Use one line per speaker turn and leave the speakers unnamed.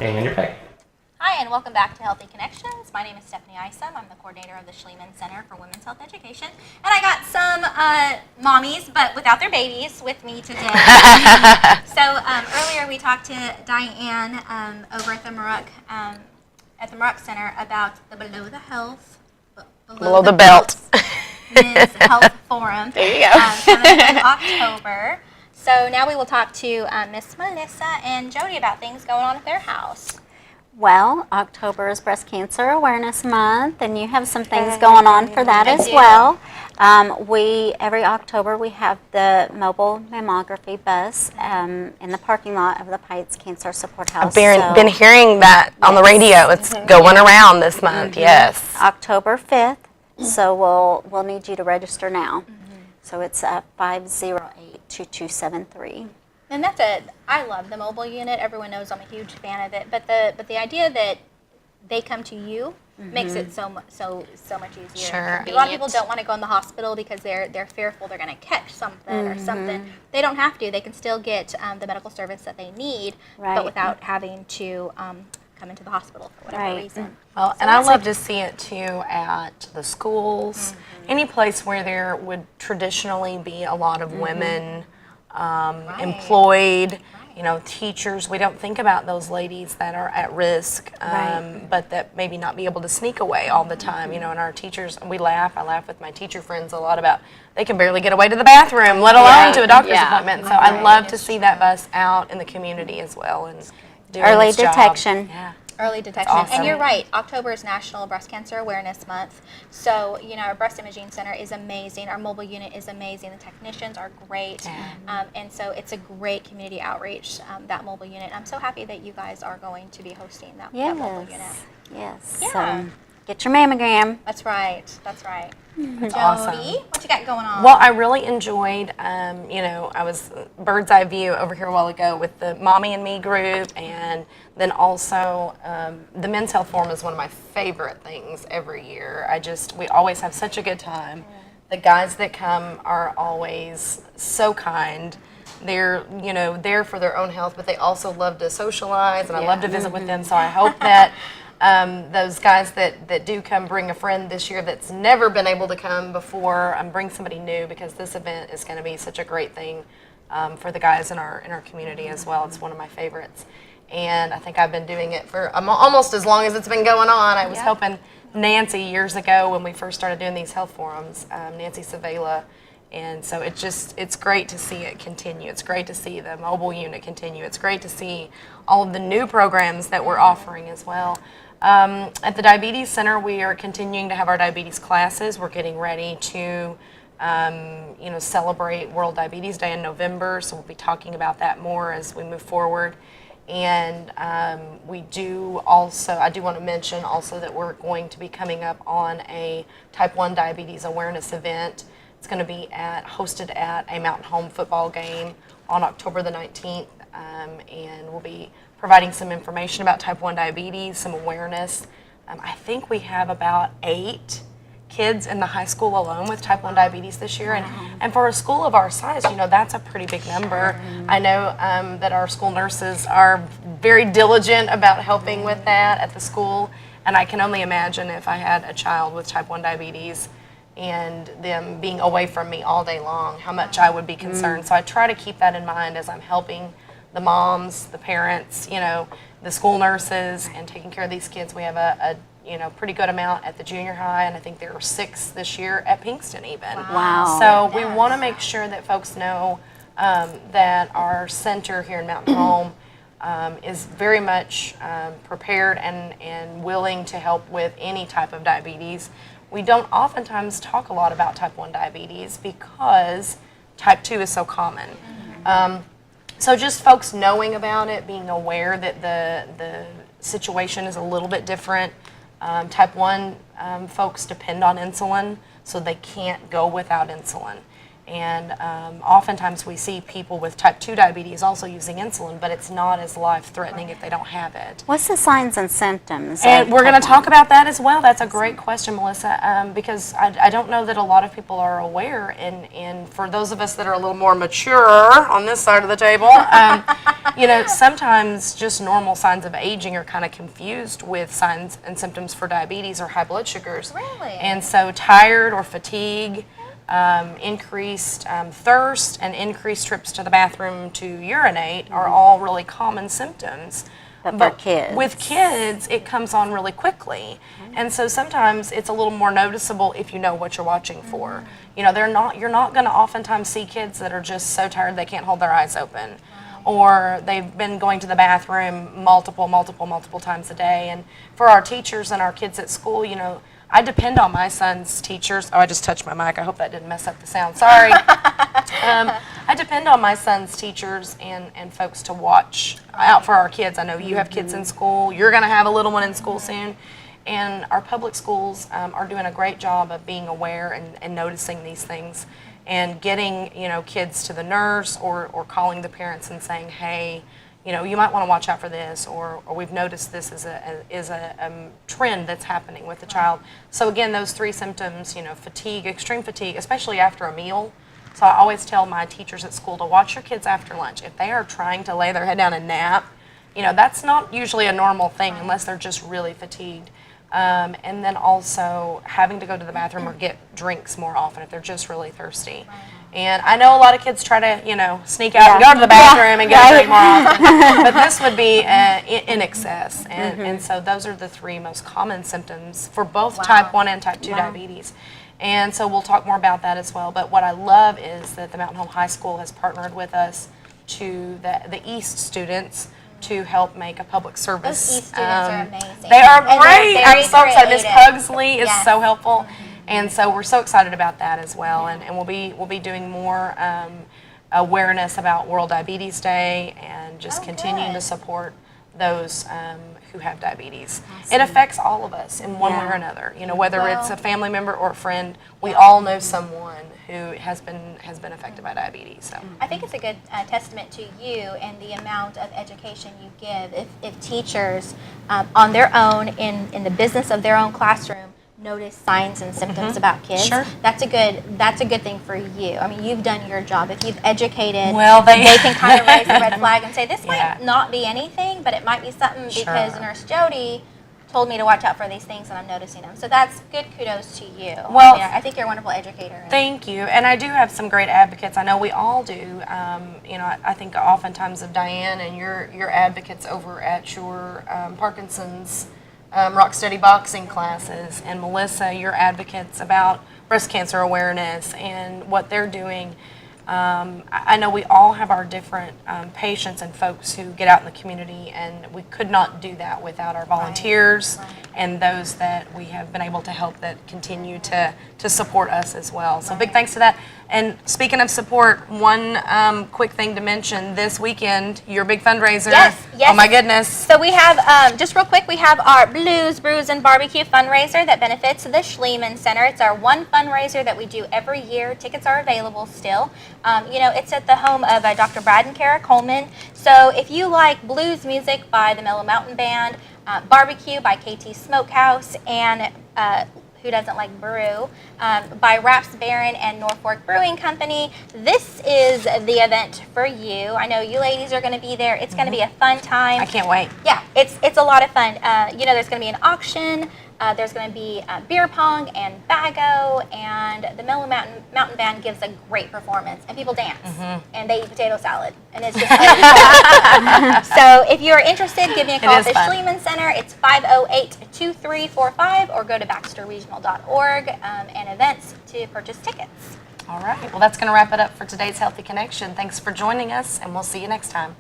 And your pick.
Hi, and welcome back to Healthy Connections. My name is Stephanie Isom. I'm the coordinator of the Schliemann Center for Women's Health Education. And I got some mommies, but without their babies, with me today. Earlier we talked to Diane over at the Muroc Center about the
Below the Belt
Men's Health Forum.
There you go.
Coming in October. So now we will talk to Miss Melissa and Jody about things going on at their house.
Well, October is Breast Cancer Awareness Month, and you have some things going on for that as well. Every October we have the mobile mammography bus in the parking lot of the Pikes Cancer Support House.
I've been hearing that on the radio. It's going around this month, yes.
October 5th, so we'll need you to register now. So it's 508-2273.
And I love the mobile unit. Everyone knows I'm a huge fan of it. But the idea that they come to you makes it so much easier.
Sure.
A lot of people don't want to go in the hospital because they're fearful they're going to catch something or something. They don't have to. They can still get the medical service that they need, but without having to come into the hospital for whatever reason.
Well, and I love to see it too at the schools, any place where there would traditionally be a lot of women employed, teachers. We don't think about those ladies that are at risk, but that maybe not be able to sneak away all the time. And our teachers, I laugh with my teacher friends a lot about they can barely get away to the bathroom, let alone to a doctor's appointment. So I love to see that bus out in the community as well and doing
early
its job.
detection.
Yeah.
Early detection.
Awesome.
And you're right, October is National Breast Cancer Awareness Month. So, our breast imaging center is amazing. Our mobile unit is amazing. The technicians are great. And so it's a great community outreach, that mobile unit. I'm so happy that you guys are going to be hosting that mobile unit.
Yes.
Yeah.
So get your mammogram.
That's right. Jody,
awesome.
what you got going on?
Well, I really enjoyed, I was bird's eye view over here a while ago with the Mommy and Me group, and then also the Men's Health Forum is one of my favorite things every year. We always have such a good time. The guys that come are always so kind. They're, there for their own health, but they also love to socialize, and I love to visit with them, so I hope that those guys that do come bring a friend this year that's never been able to come before, bring somebody new, because this event is going to be such a great thing for the guys in our community as well. It's one of my favorites, and I think I've been doing it for almost as long as it's been going on. I was helping Nancy years ago when we first started doing these health forums, Nancy Savela. And so it's great to see it continue. It's great to see the mobile unit continue. It's great to see all of the new programs that we're offering as well. At the Diabetes Center, we are continuing to have our diabetes classes. We're getting ready to celebrate World Diabetes Day in November, so we'll be talking about that more as we move forward. And I do want to mention also that we're going to be coming up on a Type 1 diabetes awareness event. It's going to be hosted at a Mountain Home football game on October the 19th, and we'll be providing some information about type 1 diabetes, some awareness. I think we have about 8 kids in the high school alone with type 1 diabetes this year, and for a school of our size, that's a pretty big number. I know that our school nurses are very diligent about helping with that at the school, and I can only imagine if I had a child with type 1 diabetes and them being away from me all day long, how much I would be concerned. So I try to keep that in mind as I'm helping the moms, the parents, the school nurses, and taking care of these kids. We have a pretty good amount at the junior high, and I think there were 6 this year at Pinkston even.
Wow.
So we want to make sure that folks know that our center here in Mountain Home is very much prepared and willing to help with any type of diabetes. We don't oftentimes talk a lot about type 1 diabetes because type 2 is so common. So just folks knowing about it, being aware that the situation is a little bit different. Type 1 folks depend on insulin, so they can't go without insulin. And oftentimes we see people with type 2 diabetes also using insulin, but it's not as life-threatening if they don't have it.
What's the signs and symptoms?
And we're going to talk about that as well. That's a great question, Melissa, because I don't know that a lot of people are aware. And for those of us that are a little more mature on this side of the table, sometimes just normal signs of aging are kind of confused with signs and symptoms for diabetes or high blood sugars.
Really?
And so tired or fatigue, increased thirst, and increased trips to the bathroom to urinate are all really common symptoms.
But for kids.
With kids, it comes on really quickly. And so sometimes it's a little more noticeable if you know what you're watching for. You're not going to oftentimes see kids that are just so tired they can't hold their eyes open. Or they've been going to the bathroom multiple times a day. And for our teachers and our kids at school, I depend on my son's teachers. Oh, I just touched my mic. I hope that didn't mess up the sound. Sorry. I depend on my son's teachers and folks to watch out for our kids. I know you have kids in school. You're going to have a little one in school soon. And our public schools are doing a great job of being aware and noticing these things and getting, kids to the nurse or calling the parents and saying, hey, you might want to watch out for this, or we've noticed this is a trend that's happening with the child. So again, those 3 symptoms, fatigue, extreme fatigue, especially after a meal. So I always tell my teachers at school to watch your kids after lunch. If they are trying to lay their head down and nap, that's not usually a normal thing unless they're just really fatigued. And then also having to go to the bathroom or get drinks more often if they're just really thirsty. And I know a lot of kids try to, sneak out and go to the bathroom and get a drink more often. But this would be in excess. And so those are the 3 most common symptoms for both type 1 and type 2 diabetes. And so we'll talk more about that as well. But what I love is that the Mountain Home High School has partnered with us to the East students to help make a public service.
Those East students are amazing.
They are
And
great.
they're
I'm so excited. Miss
creative.
Pugsley is so helpful. And so we're so excited about that as well. And we'll be doing more awareness about World Diabetes Day and just continuing to support those who have diabetes. It affects all of us in one way or another. Whether it's a family member or a friend, we all know someone who has been affected by diabetes. So
I think it's a good testament to you and the amount of education you give. If teachers on their own in the business of their own classroom notice signs and symptoms about kids, that's a good thing for you. I mean, you've done your job. If you've educated, they can kind of raise a red flag and say, this might not be anything, but it might be something because Nurse Jody told me to watch out for these things and I'm noticing them. So that's good kudos to you.
Well,
I think you're a wonderful educator.
Thank you. And I do have some great advocates. I know we all do. I think oftentimes of Diane and your advocates over at your Parkinson's Rock Steady boxing classes, and Melissa, your advocates about breast cancer awareness and what they're doing. I know we all have our different patients and folks who get out in the community, and we could not do that without our volunteers and those that we have been able to help that continue to support us as well. So big thanks to that. And speaking of support, one quick thing to mention, this weekend, your big fundraiser.
Yes.
Oh my goodness.
So we have, just real quick, we have our Blues, Brews, and Barbecue fundraiser that benefits the Schliemann Center. It's our one fundraiser that we do every year. Tickets are available still. It's at the home of Dr. Brad and Kara Coleman. So if you like blues music by the Mellow Mountain Band, barbecue by KT Smokehouse, and who doesn't like brew, by Raps Baron and Norfolk Brewing Company. This is the event for you. I know you ladies are going to be there. It's going to be a fun time.
I can't wait.
Yeah, it's a lot of fun. There's going to be an auction. There's going to be beer pong and bago, and the Mellow Mountain Band gives a great performance, and people dance, and they eat potato salad, and it's just so if you're interested, give me a call at the Schliemann Center. It's 508-2345, or go to baxterregional.org and events to purchase tickets.
All right, well, that's going to wrap it up for today's Healthy Connection. Thanks for joining us, and we'll see you next time.